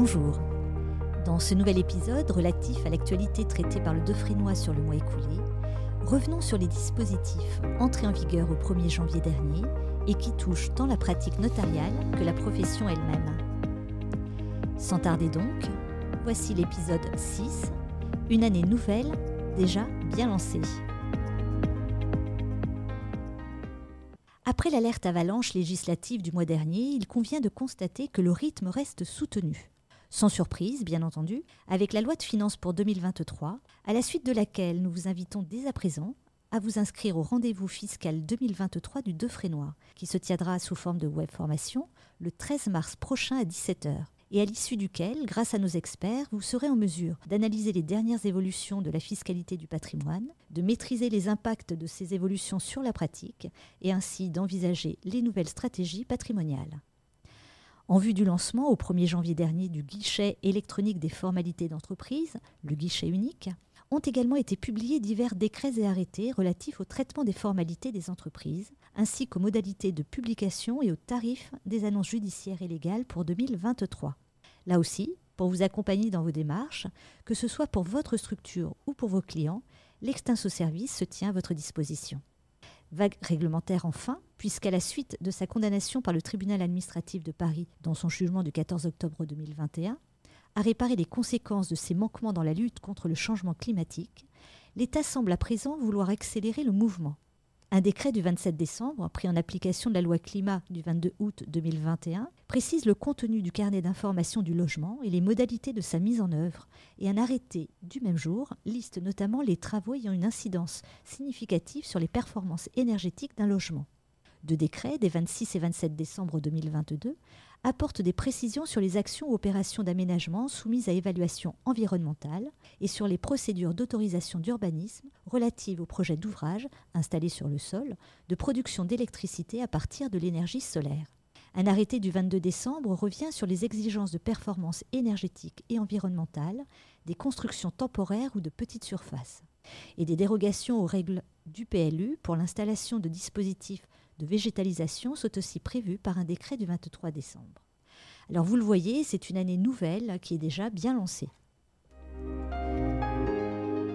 Bonjour. Dans ce nouvel épisode relatif à l'actualité traitée par le Defrénois sur le mois écoulé, revenons sur les dispositifs entrés en vigueur au 1er janvier dernier et qui touchent tant la pratique notariale que la profession elle-même. Sans tarder donc, voici l'épisode 6, une année nouvelle déjà bien lancée. Après l'alerte avalanche législative du mois dernier, il convient de constater que le rythme reste soutenu. Sans surprise, bien entendu, avec la loi de finances pour 2023, à la suite de laquelle nous vous invitons dès à présent à vous inscrire au rendez-vous fiscal 2023 du Defrénois, qui se tiendra sous forme de web formation le 13 mars prochain à 17h, et à l'issue duquel, grâce à nos experts, vous serez en mesure d'analyser les dernières évolutions de la fiscalité du patrimoine, de maîtriser les impacts de ces évolutions sur la pratique, et ainsi d'envisager les nouvelles stratégies patrimoniales. En vue du lancement au 1er janvier dernier du guichet électronique des formalités d'entreprise, le guichet unique, ont également été publiés divers décrets et arrêtés relatifs au traitement des formalités des entreprises, ainsi qu'aux modalités de publication et aux tarifs des annonces judiciaires et légales pour 2023. Là aussi, pour vous accompagner dans vos démarches, que ce soit pour votre structure ou pour vos clients, l'Extinso Service se tient à votre disposition. Vague réglementaire enfin, puisqu'à la suite de sa condamnation par le tribunal administratif de Paris dans son jugement du 14 octobre 2021, à réparer les conséquences de ces manquements dans la lutte contre le changement climatique, l'État semble à présent vouloir accélérer le mouvement. Un décret du 27 décembre, pris en application de la loi climat du 22 août 2021, précise le contenu du carnet d'information du logement et les modalités de sa mise en œuvre, et un arrêté du même jour liste notamment les travaux ayant une incidence significative sur les performances énergétiques d'un logement. Deux décrets des 26 et 27 décembre 2022 apportent des précisions sur les actions ou opérations d'aménagement soumises à évaluation environnementale et sur les procédures d'autorisation d'urbanisme relatives aux projets d'ouvrages installés sur le sol de production d'électricité à partir de l'énergie solaire. Un arrêté du 22 décembre revient sur les exigences de performance énergétique et environnementale des constructions temporaires ou de petites surfaces et des dérogations aux règles du PLU pour l'installation de dispositifs de végétalisation sont aussi prévues par un décret du 23 décembre. Alors vous le voyez, c'est une année nouvelle qui est déjà bien lancée.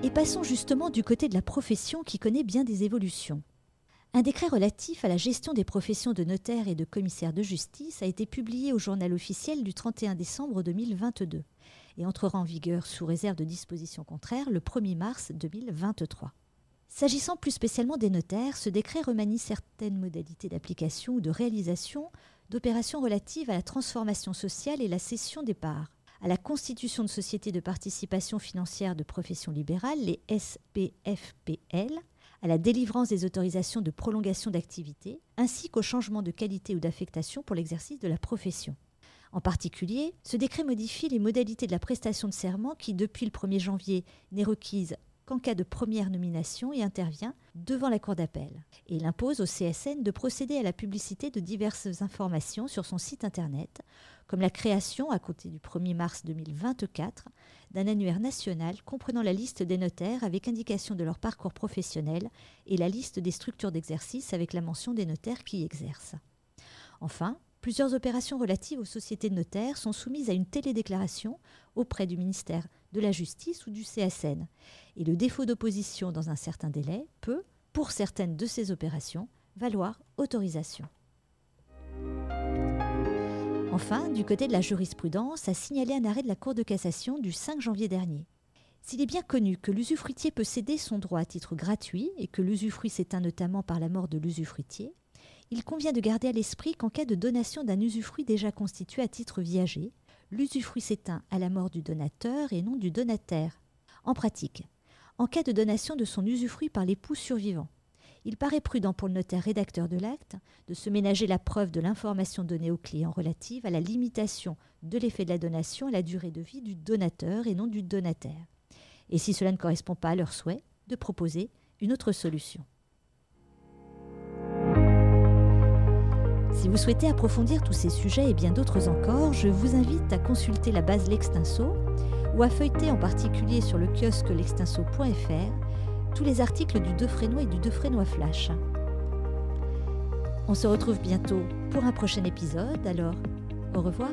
Et passons justement du côté de la profession qui connaît bien des évolutions. Un décret relatif à la gestion des professions de notaire et de commissaire de justice a été publié au journal officiel du 31 décembre 2022 et entrera en vigueur sous réserve de dispositions contraires le 1er mars 2023. S'agissant plus spécialement des notaires, ce décret remanie certaines modalités d'application ou de réalisation d'opérations relatives à la transformation sociale et la cession des parts, à la constitution de sociétés de participation financière de profession libérale, les SPFPL, à la délivrance des autorisations de prolongation d'activité, ainsi qu'au changement de qualité ou d'affectation pour l'exercice de la profession. En particulier, ce décret modifie les modalités de la prestation de serment qui, depuis le 1er janvier, n'est requise qu'en cas de première nomination et intervient devant la Cour d'appel. Et il impose au CSN de procéder à la publicité de diverses informations sur son site internet, comme la création, à compter du 1er mars 2024, d'un annuaire national comprenant la liste des notaires avec indication de leur parcours professionnel et la liste des structures d'exercice avec la mention des notaires qui y exercent. Enfin, plusieurs opérations relatives aux sociétés de notaires sont soumises à une télédéclaration auprès du ministère de la Justice ou du CSN. Et le défaut d'opposition dans un certain délai peut, pour certaines de ces opérations, valoir autorisation. Enfin, du côté de la jurisprudence, a signalé un arrêt de la Cour de cassation du 5 janvier dernier. S'il est bien connu que l'usufruitier peut céder son droit à titre gratuit et que l'usufruit s'éteint notamment par la mort de l'usufruitier, il convient de garder à l'esprit qu'en cas de donation d'un usufruit déjà constitué à titre viager, l'usufruit s'éteint à la mort du donateur et non du donataire. En pratique, en cas de donation de son usufruit par l'époux survivant, il paraît prudent pour le notaire rédacteur de l'acte de se ménager la preuve de l'information donnée au client relative à la limitation de l'effet de la donation à la durée de vie du donateur et non du donataire. Et si cela ne correspond pas à leur souhait, de proposer une autre solution. Si vous souhaitez approfondir tous ces sujets et bien d'autres encore, je vous invite à consulter la base L'Extinso ou à feuilleter en particulier sur le kiosque l'extinso.fr tous les articles du Defrénois et du Defrénois Flash. On se retrouve bientôt pour un prochain épisode, alors au revoir.